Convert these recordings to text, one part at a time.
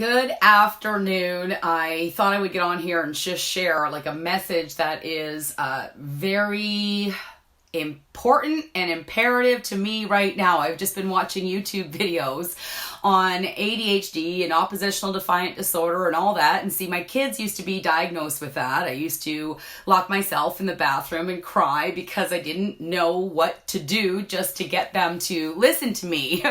Good afternoon. I thought I would get on here and just share like a message that is very important and imperative to me right now. I've just been watching YouTube videos on ADHD and oppositional defiant disorder and all that, and see, my kids used to be diagnosed with that. I used to lock myself in the bathroom and cry because I didn't know what to do just to get them to listen to me.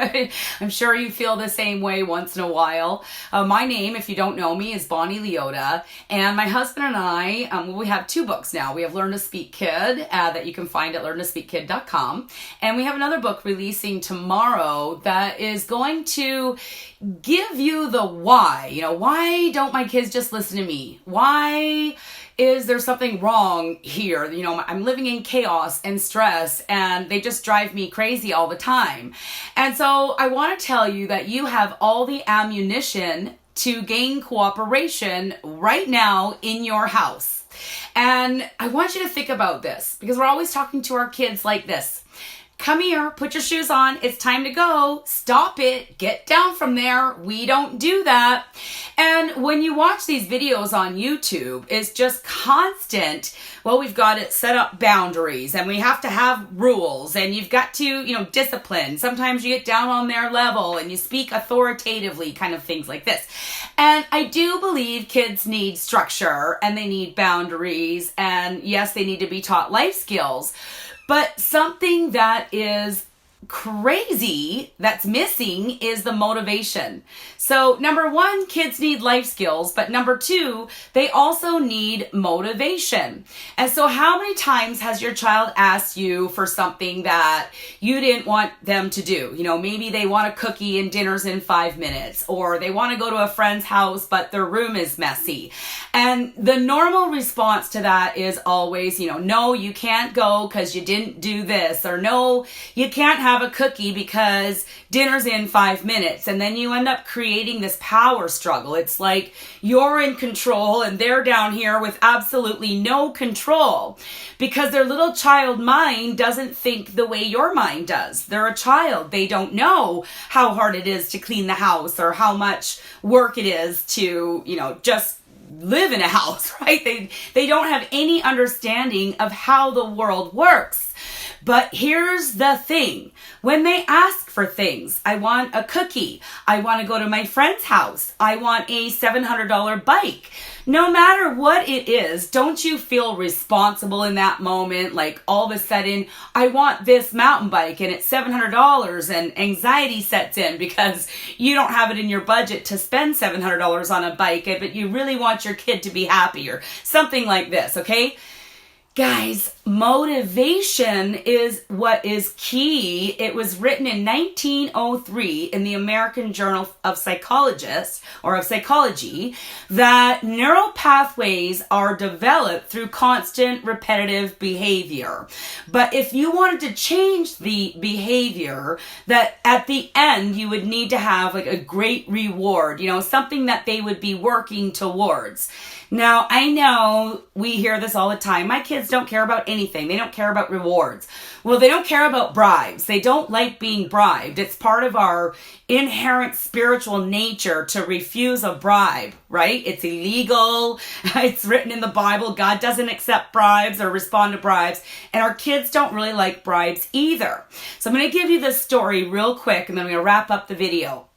I'm sure you feel the same way once in a while. My name, if you don't know me, is Bonnie Leota, and my husband and I, we have two books now. We have Learn to Speak Kid that you can find at learntospeakkid.com, and we have another book releasing tomorrow that is going to give you the why. Why don't my kids just listen to me? Why is there something wrong here? I'm living in chaos and stress, and they just drive me crazy all the time. And so I want to tell you that you have all the ammunition to gain cooperation right now in your house. And I want you to think about this, because we're always talking to our kids like this. Come here, put your shoes on, it's time to go, stop it, get down from there. We don't do that. And when you watch these videos on YouTube, it's just constant, well, we've got to set up boundaries and we have to have rules and you've got to, discipline. Sometimes you get down on their level and you speak authoritatively, kind of things like this. And I do believe kids need structure and they need boundaries, and yes, they need to be taught life skills. But something that is crazy that's missing is the motivation. So number one, kids need life skills, but number two, they also need motivation. And so how many times has your child asked you for something that you didn't want them to do? Maybe they want a cookie and dinner's in 5 minutes, or they want to go to a friend's house, but their room is messy. And the normal response to that is always, no, you can't go because you didn't do this, or no, you can't have a cookie because dinner's in 5 minutes. And then you end up creating this power struggle. It's like you're in control and they're down here with absolutely no control, because their little child mind doesn't think the way your mind does. They're a child. They don't know how hard it is to clean the house or how much work it is to, just live in a house, right? They don't have any understanding of how the world works. But here's the thing. When they ask for things, I want a cookie, I want to go to my friend's house, I want a $700 bike. No matter what it is, don't you feel responsible in that moment? Like all of a sudden, I want this mountain bike and it's $700, and anxiety sets in because you don't have it in your budget to spend $700 on a bike, but you really want your kid to be happy or something like this, okay? Guys, motivation is what is key. It was written in 1903 in the American Journal of Psychologists, or of Psychology, that neural pathways are developed through constant repetitive behavior. But if you wanted to change the behavior, that at the end you would need to have like a great reward, something that they would be working towards. Now, I know we hear this all the time. My kids don't care about anything. They don't care about rewards. Well, they don't care about bribes. They don't like being bribed. It's part of our inherent spiritual nature to refuse a bribe, right? It's illegal. It's written in the Bible. God doesn't accept bribes or respond to bribes. And our kids don't really like bribes either. So I'm going to give you this story real quick, and then I'm going to wrap up the video.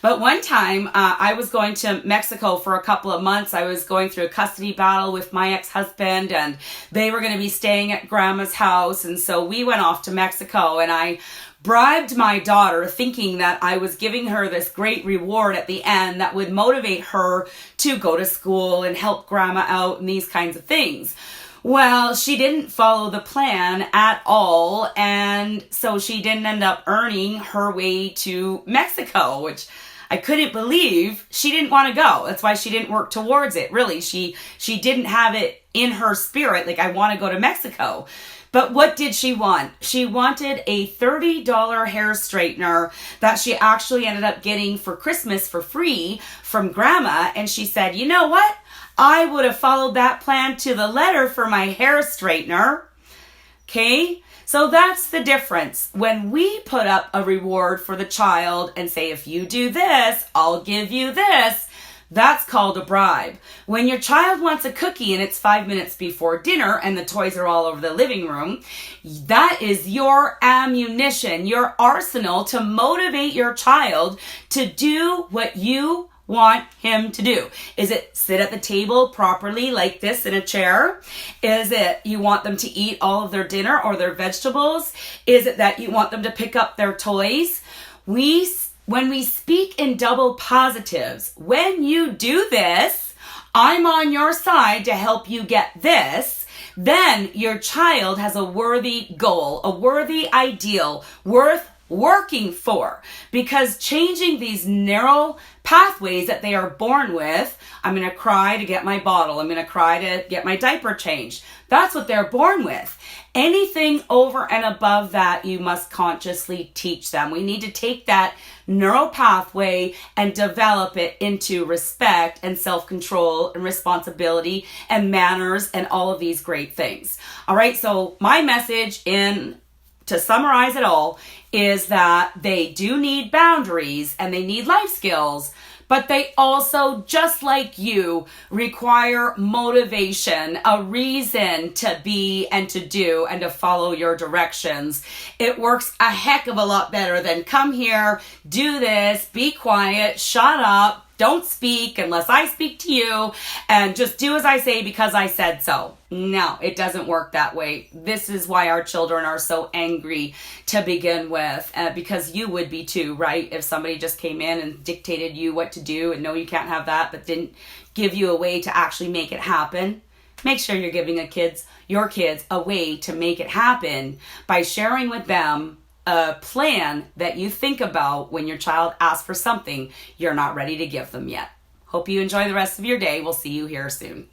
But one time, I was going to Mexico for a couple of months. I was going through a custody battle with my ex-husband, and they were going to be staying at grandma's house. And so we went off to Mexico, and I bribed my daughter thinking that I was giving her this great reward at the end that would motivate her to go to school and help grandma out and these kinds of things. Well, she didn't follow the plan at all, and so she didn't end up earning her way to Mexico, which I couldn't believe. She didn't want to go. That's why she didn't work towards it, really. She didn't have it in her spirit, like, I want to go to Mexico. But what did she want? She wanted a $30 hair straightener that she actually ended up getting for Christmas for free from grandma, and she said, you know what? I would have followed that plan to the letter for my hair straightener. Okay? So that's the difference. When we put up a reward for the child and say, if you do this, I'll give you this, that's called a bribe. When your child wants a cookie and it's 5 minutes before dinner and the toys are all over the living room, that is your ammunition, your arsenal to motivate your child to do what you want him to do. Is it sit at the table properly like this in a chair? Is it you want them to eat all of their dinner or their vegetables? Is it that you want them to pick up their toys? When we speak in double positives, when you do this, I'm on your side to help you get this, then your child has a worthy goal, a worthy ideal, worth working for. Because changing these narrow pathways that they are born with, I'm going to cry to get my bottle, I'm going to cry to get my diaper changed. That's what they're born with. Anything over and above that, you must consciously teach them. We need to take that neural pathway and develop it into respect and self-control and responsibility and manners and all of these great things. All right, so my message to summarize it all is that they do need boundaries and they need life skills, but they also, just like you, require motivation, a reason to be and to do and to follow your directions. It works a heck of a lot better than come here, do this, be quiet, shut up, don't speak unless I speak to you, and just do as I say because I said so. No, it doesn't work that way. This is why our children are so angry to begin with, because you would be too, right? If somebody just came in and dictated you what to do and no, you can't have that, but didn't give you a way to actually make it happen. Make sure you're giving your kids a way to make it happen by sharing with them a plan that you think about when your child asks for something you're not ready to give them yet. Hope you enjoy the rest of your day. We'll see you here soon.